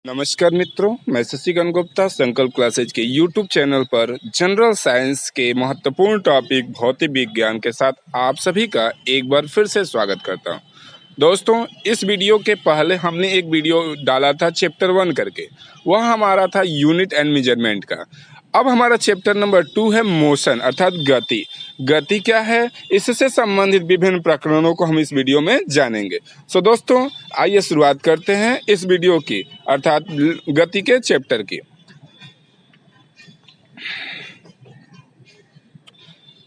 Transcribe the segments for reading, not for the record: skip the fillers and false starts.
नमस्कार मित्रों, मैं शशिकांत गुप्ता संकल्प क्लासेज के YouTube चैनल पर जनरल साइंस के महत्वपूर्ण टॉपिक भौतिक विज्ञान के साथ आप सभी का एक बार फिर से स्वागत करता हूं। दोस्तों, इस वीडियो के पहले हमने एक वीडियो डाला था चैप्टर 1 करके, वह हमारा था यूनिट एंड मेजरमेंट का। अब हमारा चैप्टर नंबर 2 है मोशन अर्थात गति। गति क्या है, इससे संबंधित विभिन्न प्रकरणों को हम इस वीडियो में जानेंगे। सो दोस्तों, आइए शुरुआत करते हैं इस वीडियो की अर्थात गति के चैप्टर की।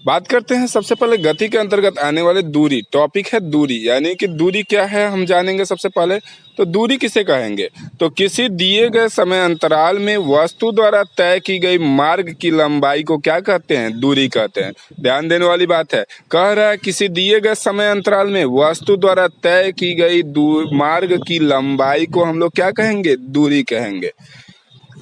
बात करते हैं सबसे पहले गति के अंतर्गत आने वाले दूरी। टॉपिक है दूरी, यानी कि दूरी क्या है हम जानेंगे। सबसे पहले तो दूरी किसे कहेंगे, तो किसी दिए गए समय अंतराल में वस्तु द्वारा तय की गई मार्ग की लंबाई को क्या कहते हैं, दूरी कहते हैं। ध्यान देने वाली बात है, कह रहा है किसी दिए गए समय अंतराल में वस्तु द्वारा तय की गई मार्ग की लंबाई को हम लोग क्या कहेंगे, दूरी कहेंगे।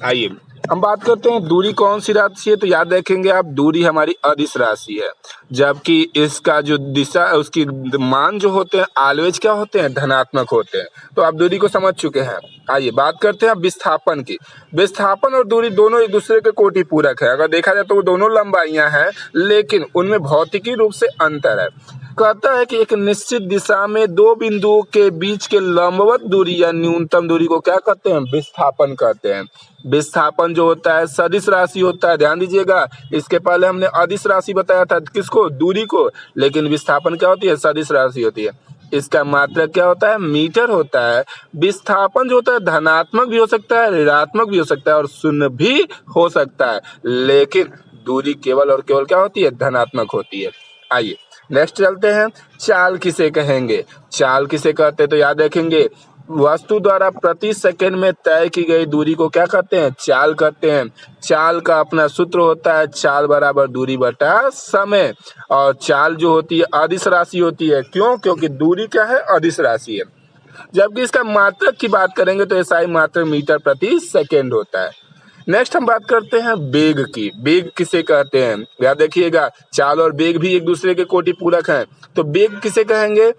आइए हम बात करते हैं दूरी कौन सी राशि है, तो याद रखेंगे आप, दूरी हमारी अदिश राशि है, जबकि इसका जो दिशा उसकी मान जो होते हैं ऑलवेज क्या होते हैं, धनात्मक होते हैं। तो आप दूरी को समझ चुके हैं। आइए बात करते हैं विस्थापन की। विस्थापन और दूरी दोनों एक दूसरे के कोटि पूरक है। अगर देखा जाए तो वो दोनों लंबाइयां हैं, लेकिन उनमें भौतिकी रूप से अंतर है। कहता है कि एक निश्चित दिशा में दो बिंदुओं के बीच के लंबवत दूरी या न्यूनतम दूरी को क्या कहते हैं, विस्थापन कहते हैं। विस्थापन जो होता है सदिश राशि होता है, ध्यान दीजिएगा। इसके पहले हमने अदिश राशि बताया था, किसको, दूरी को, लेकिन विस्थापन क्या होती है, सदिश राशि होती है। इसका मात्रक क्या होता है, मीटर होता है। विस्थापन जो होता है धनात्मक भी हो सकता है, ऋणात्मक भी हो सकता है और शून्य भी हो सकता है, लेकिन दूरी केवल और केवल क्या होती है, धनात्मक होती है। आइए नेक्स्ट चलते हैं, चाल किसे कहेंगे। चाल किसे कहते हैं, तो याद रखेंगे वस्तु द्वारा प्रति सेकंड में तय की गई दूरी को क्या कहते हैं, चाल कहते हैं। चाल का अपना सूत्र होता है चाल बराबर दूरी बटा समय, और चाल जो होती है अदिश राशि होती है। क्यों, क्योंकि दूरी क्या है, अदिश राशि है। जबकि इसका मात्रक की बात करेंगे तो ऐसा ही मात्रक मीटर प्रति सेकेंड होता है। नेक्स्ट हम बात करते हैं वेग की। वेग किसे कहते हैं, याद देखिएगा, चाल और वेग भी एक दूसरे के कोटि पूरक हैं। तो वेग किसे कहेंगे,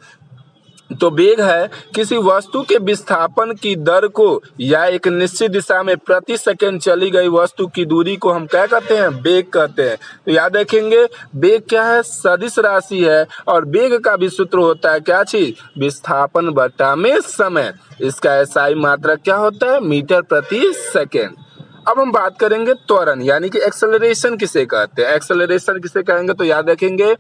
तो वेग है किसी वस्तु के विस्थापन की दर को या एक निश्चित दिशा में प्रति सेकंड चली गई वस्तु की दूरी को हम क्या कहते हैं, वेग कहते हैं। तो याद रखेंगे वेग क्या है, सदिश राशि है, और वेग का भी सूत्र होता है क्या चीज, विस्थापन बटा में समय। इसका एसआई मात्रक क्या होता है, मीटर प्रति सेकेंड। अब हम बात करेंगे त्वरण, यानी कि एक्सेलरेशन किसे कहते हैं। एक्सेलरेशन किसे कहेंगे, तो याद रखेंगे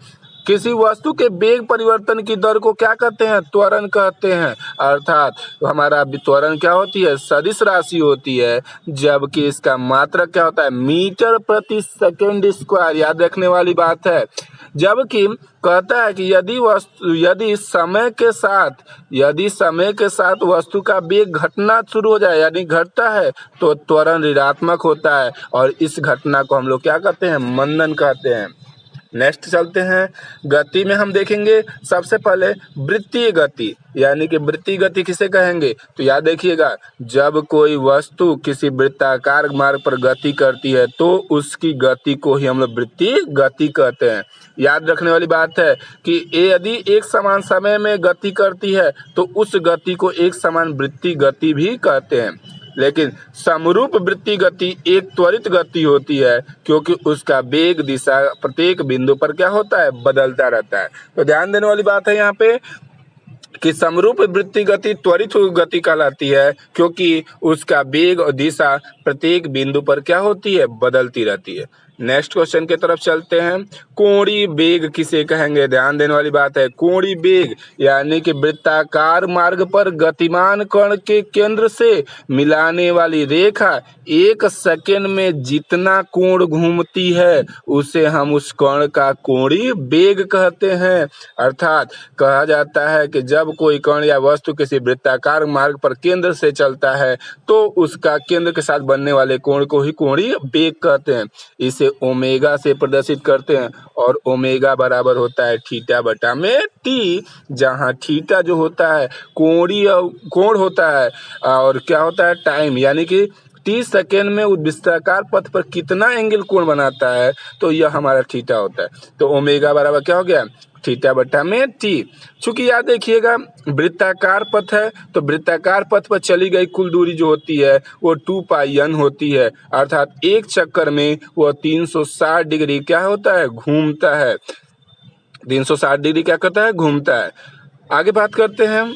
किसी वस्तु के वेग परिवर्तन की दर को क्या कहते हैं, त्वरण कहते हैं। अर्थात हमारा त्वरण क्या होती है, सदिश राशि होती है, जबकि इसका मात्रक क्या होता है, मीटर प्रति सेकेंड स्क्वायर। याद रखने वाली बात है। जबकि कहता है कि यदि समय के साथ वस्तु का वेग घटना शुरू हो जाए, यानी घटता है, तो त्वरण ऋणात्मक होता है, और इस घटना को हम लोग क्या कहते हैं, मंदन कहते हैं। नेक्स्ट चलते हैं गति में। हम देखेंगे सबसे पहले वृत्तीय गति, यानी कि वृत्तीय गति किसे कहेंगे, तो याद देखिएगा, जब कोई वस्तु किसी वृत्ताकार मार्ग पर गति करती है तो उसकी गति को ही हम लोग वृत्तीय गति कहते हैं। याद रखने वाली बात है कि यदि एक समान समय में गति करती है तो उस गति को एक समान वृत्तीय गति भी कहते हैं। लेकिन समरूप वृत्तीय गति एक त्वरित गति होती है, क्योंकि उसका वेग दिशा प्रत्येक बिंदु पर क्या होता है, बदलता रहता है। तो ध्यान देने वाली बात है यहाँ पे कि समरूप वृत्तीय गति त्वरित गति कहलाती है, क्योंकि उसका वेग और दिशा प्रत्येक बिंदु पर क्या होती है, बदलती रहती है। नेक्स्ट क्वेश्चन की तरफ चलते हैं, कोणीय वेग किसे कहेंगे। ध्यान देने वाली बात है, कोणीय वेग यानी कि वृत्ताकार मार्ग पर गतिमान कण के केंद्र से मिलाने वाली रेखा एक सेकेंड में जितना कोण घूमती है उसे हम उस कण का कोणीय वेग कहते हैं। अर्थात कहा जाता है कि जब कोई कण या वस्तु किसी वृत्ताकार मार्ग पर केंद्र से चलता है तो उसका केंद्र के साथ बनने वाले कोण को ही कोणीय वेग कहते हैं। इसे ओमेगा से प्रदर्शित करते हैं, और ओमेगा बराबर होता है थीटा बटा में टी, जहां थीटा जो होता है कोणीय कोण होता है, और क्या होता है, टाइम, यानी कि 30 सेकेंड में उस वृत्ताकार पथ पर कितना एंगल कोण बनाता है, तो यह हमारा थीटा होता है। तो ओमेगा बराबर क्या हो गया, थीटा बटा में टी। चूंकि याद देखिएगा वृत्ताकार पथ है, तो वृत्ताकार पथ पर चली गई कुल दूरी जो होती है वो 2πn होती है, अर्थात एक चक्कर में वो 360 डिग्री क्या होता है, घूमता है। 360 डिग्री क्या करता है, घूमता है। आगे बात करते हैं,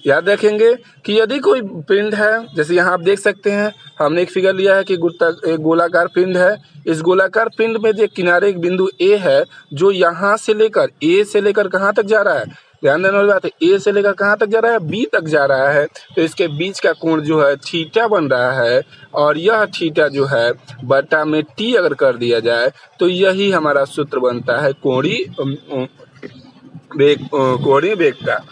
याद रखेंगे कि यदि कोई पिंड है, जैसे यहाँ आप देख सकते हैं हमने एक फिगर लिया है कि एक गोलाकार पिंड है। इस गोलाकार पिंड में जो किनारे एक बिंदु ए है जो यहाँ से लेकर ए से लेकर कहाँ तक जा रहा है, ध्यान देने वाली बात है, ए से लेकर कहाँ तक जा रहा है, बी तक जा रहा है। तो इसके बीच का कोण जो है थीटा बन रहा है, और यह थीटा जो है बटा में टी अगर कर दिया जाए तो यही हमारा सूत्र बनता है कोणीय वेग का।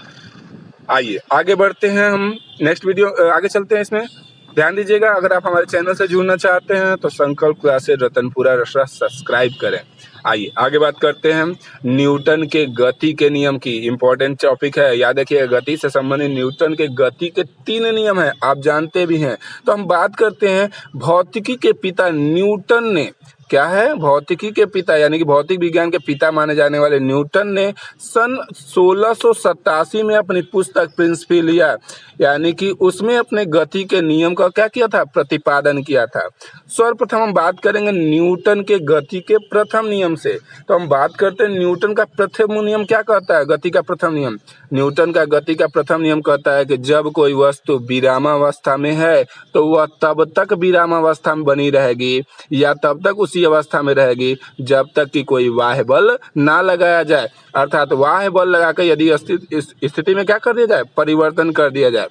आइए आगे बढ़ते हैं, हम नेक्स्ट वीडियो आगे चलते हैं। इसमें ध्यान दीजिएगा, अगर आप हमारे चैनल से जुड़ना चाहते हैं तो संकल्प क्लासेस रतनपुरा रसरा सब्सक्राइब करें। आइए आगे बात करते हैं न्यूटन के गति के नियम की। इंपॉर्टेंट टॉपिक है, याद रखिए गति से संबंधित न्यूटन के गति के 3 नियम हैं, आप जानते भी हैं। तो हम बात करते हैं भौतिकी के पिता न्यूटन ने, क्या है, भौतिकी के पिता यानी कि भौतिक विज्ञान के पिता माने जाने वाले न्यूटन ने सन 1687 में अपनी पुस्तक प्रिंसिपिया यानी कि उसमें अपने गति के नियम का क्या किया था, प्रतिपादन किया था। सर्वप्रथम हम बात करेंगे न्यूटन के गति के प्रथम नियम से। तो हम बात करते हैं न्यूटन का प्रथम नियम क्या कहता है, गति का प्रथम नियम। न्यूटन का गति का प्रथम नियम कहता है कि जब कोई वस्तु विरामावस्था में है तो वह तब तक विरामावस्था में बनी रहेगी या तब तक उसी अवस्था में रहेगी जब तक कि कोई बाह्य बल ना लगाया जाए, अर्थात बाह्य बल लगाकर यदि स्थिति में क्या कर दिया जाए, परिवर्तन कर दिया जाए।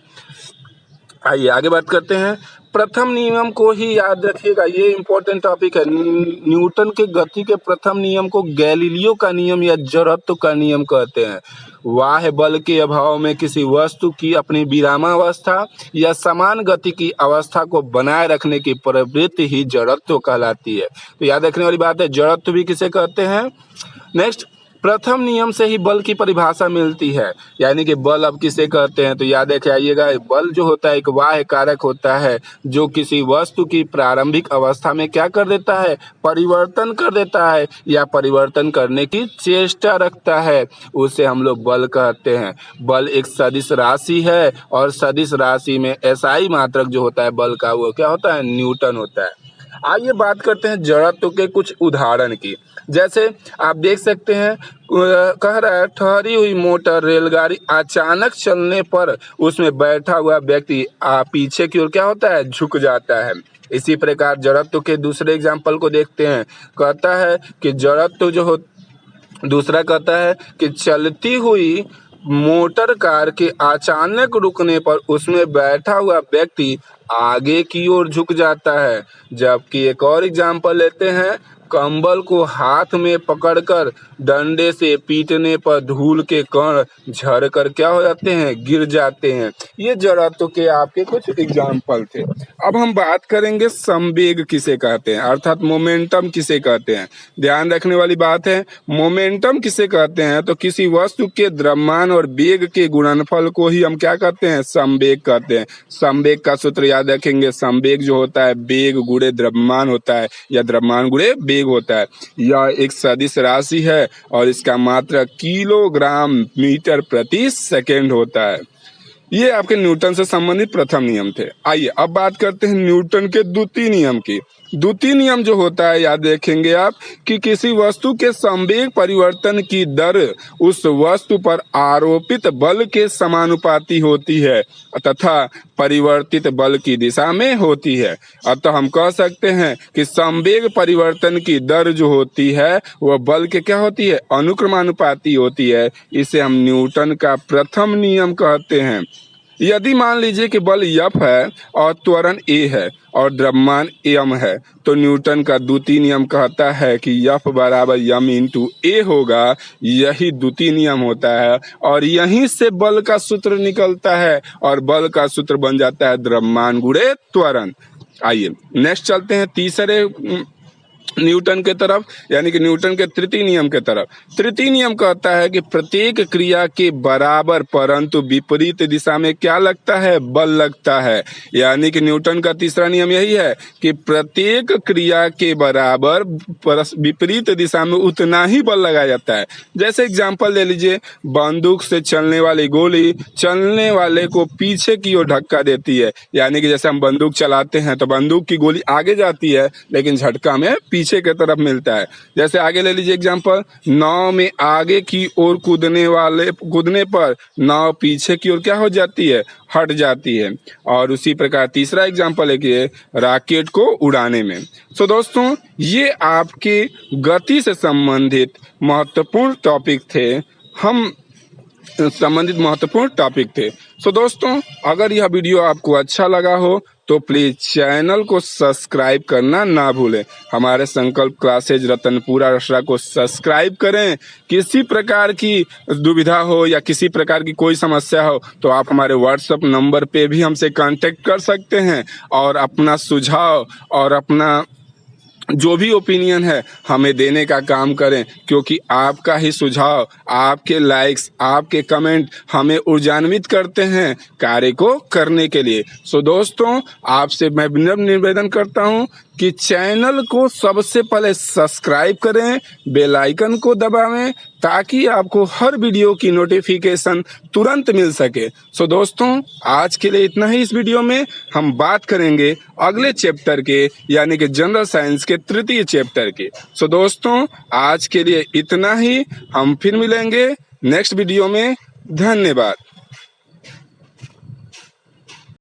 आइए आगे बात करते हैं, प्रथम नियम को ही याद रखिएगा, ये इंपॉर्टेंट टॉपिक है। न्यूटन के गति के प्रथम नियम को गैलीलियो का नियम या जड़त्व का नियम कहते हैं। बाह्य बल के अभाव में किसी वस्तु की अपनी विरामावस्था या समान गति की अवस्था को बनाए रखने की प्रवृत्ति ही जड़त्व कहलाती है। तो याद रखने वाली बात है, जड़त्व भी किसे कहते हैं। नेक्स्ट, प्रथम नियम से ही बल की परिभाषा मिलती है, यानी कि बल अब किसे कहते हैं। तो याद रखिएगा बल जो होता है एक बाह्य कारक होता है जो किसी वस्तु की प्रारंभिक अवस्था में क्या कर देता है, परिवर्तन कर देता है या परिवर्तन करने की चेष्टा रखता है, उसे हम लोग बल कहते हैं। बल एक सदिश राशि है और सदिश राशि में एसआई मात्रक जो होता है बल का वो क्या होता है, न्यूटन होता है। आइए बात करते हैं जड़त्व के कुछ उदाहरण की। जैसे आप देख सकते हैं कह रहा है ठहरी हुई मोटर रेलगाड़ी अचानक चलने पर उसमें बैठा हुआ व्यक्ति पीछे की ओर क्या होता है, झुक जाता है। इसी प्रकार जड़त्व के दूसरे एग्जाम्पल को देखते हैं, कहता है कि जड़त्व जो हो दूसरा कहता है कि चलती हुई मोटर कार के अचानक रुकने पर उसमें बैठा हुआ व्यक्ति आगे की ओर झुक जाता है। जबकि एक और एग्जाम्पल लेते हैं, कंबल को हाथ में पकड़कर डंडे से पीटने पर धूल के कण झड़कर क्या हो जाते हैं, गिर जाते हैं। ये जड़त्व के आपके कुछ एग्जाम्पल थे। अब हम बात करेंगे संवेग किसे कहते हैं, अर्थात मोमेंटम किसे कहते हैं। ध्यान रखने वाली बात है, मोमेंटम किसे कहते हैं तो किसी वस्तु के द्रव्यमान और वेग के गुणनफल को ही हम क्या कहते हैं, संवेग कहते हैं। संवेग का सूत्र याद रखेंगे, संवेग जो होता है वेग गुणे द्रव्यमान होता है या द्रव्यमान गुणे वेग होता है। यह एक सदिश राशि है और इसका मात्रक किलोग्राम मीटर प्रति सेकंड होता है। ये आपके न्यूटन से संबंधित प्रथम नियम थे। आइए अब बात करते हैं न्यूटन के द्वितीय नियम की। द्वितीय नियम जो होता है याद रखेंगे आप कि किसी वस्तु के संवेग परिवर्तन की दर उस वस्तु पर आरोपित बल के समानुपाती होती है तथा परिवर्तित बल की दिशा में होती है। अतः हम कह सकते हैं कि संवेग परिवर्तन की दर जो होती है वह बल के क्या होती है, अनुक्रमानुपाती होती है। इसे हम न्यूटन का प्रथम नियम कहते हैं। यदि मान लीजिए कि बल F है और त्वरण A है और द्रव्यमान m है तो न्यूटन का द्वितीय नियम कहता है कि F बराबर m इंटू A होगा। यही द्वितीय नियम होता है और यहीं से बल का सूत्र निकलता है और बल का सूत्र बन जाता है द्रव्यमान गुणे त्वरण। आइए नेक्स्ट चलते हैं तीसरे न्यूटन के तरफ, यानी कि न्यूटन के तृतीय नियम के तरफ। तृतीय नियम कहता है कि प्रत्येक क्रिया के बराबर परंतु विपरीत दिशा में क्या लगता है, बल लगता है। यानी कि न्यूटन का तीसरा नियम यही है कि प्रत्येक क्रिया के बराबर विपरीत दिशा में उतना ही बल लगाया जाता है। जैसे एग्जाम्पल ले लीजिए, बंदूक से चलने वाली गोली चलने वाले को पीछे की ओर धक्का देती है। यानी कि जैसे हम बंदूक चलाते हैं तो बंदूक की गोली आगे जाती है, लेकिन झटका में पीछे की तरफ मिलता है। जैसे आगे ले लीजिए एग्जांपल, नाव में आगे की ओर कूदने पर नाव पीछे की ओर क्या हो जाती है, हट जाती है। और उसी प्रकार तीसरा एग्जांपल है कि रॉकेट को उड़ाने में। सो दोस्तों, ये आपके गति से संबंधित महत्वपूर्ण टॉपिक थे। सो दोस्तों, अगर यह वीडियो आपको अच्छा लगा हो तो प्लीज चैनल को सब्सक्राइब करना ना भूलें। हमारे संकल्प क्लासेज रतनपुरा रसरा को सब्सक्राइब करें। किसी प्रकार की दुविधा हो या किसी प्रकार की कोई समस्या हो तो आप हमारे व्हाट्सएप नंबर पे भी हमसे कांटेक्ट कर सकते हैं और अपना सुझाव और अपना जो भी ओपिनियन है हमें देने का काम करें, क्योंकि आपका ही सुझाव, आपके लाइक्स, आपके कमेंट हमें ऊर्जान्वित करते हैं कार्य को करने के लिए। सो दोस्तों, आपसे मैं विनम्र निवेदन करता हूं कि चैनल को सबसे पहले सब्सक्राइब करें, बेल आइकन को दबावें ताकि आपको हर वीडियो की नोटिफिकेशन तुरंत मिल सके। सो दोस्तों, आज के लिए इतना ही। इस वीडियो में हम बात करेंगे अगले चैप्टर के, यानी कि जनरल साइंस के तृतीय चैप्टर के। सो दोस्तों, आज के लिए इतना ही। हम फिर मिलेंगे नेक्स्ट वीडियो में। धन्यवाद।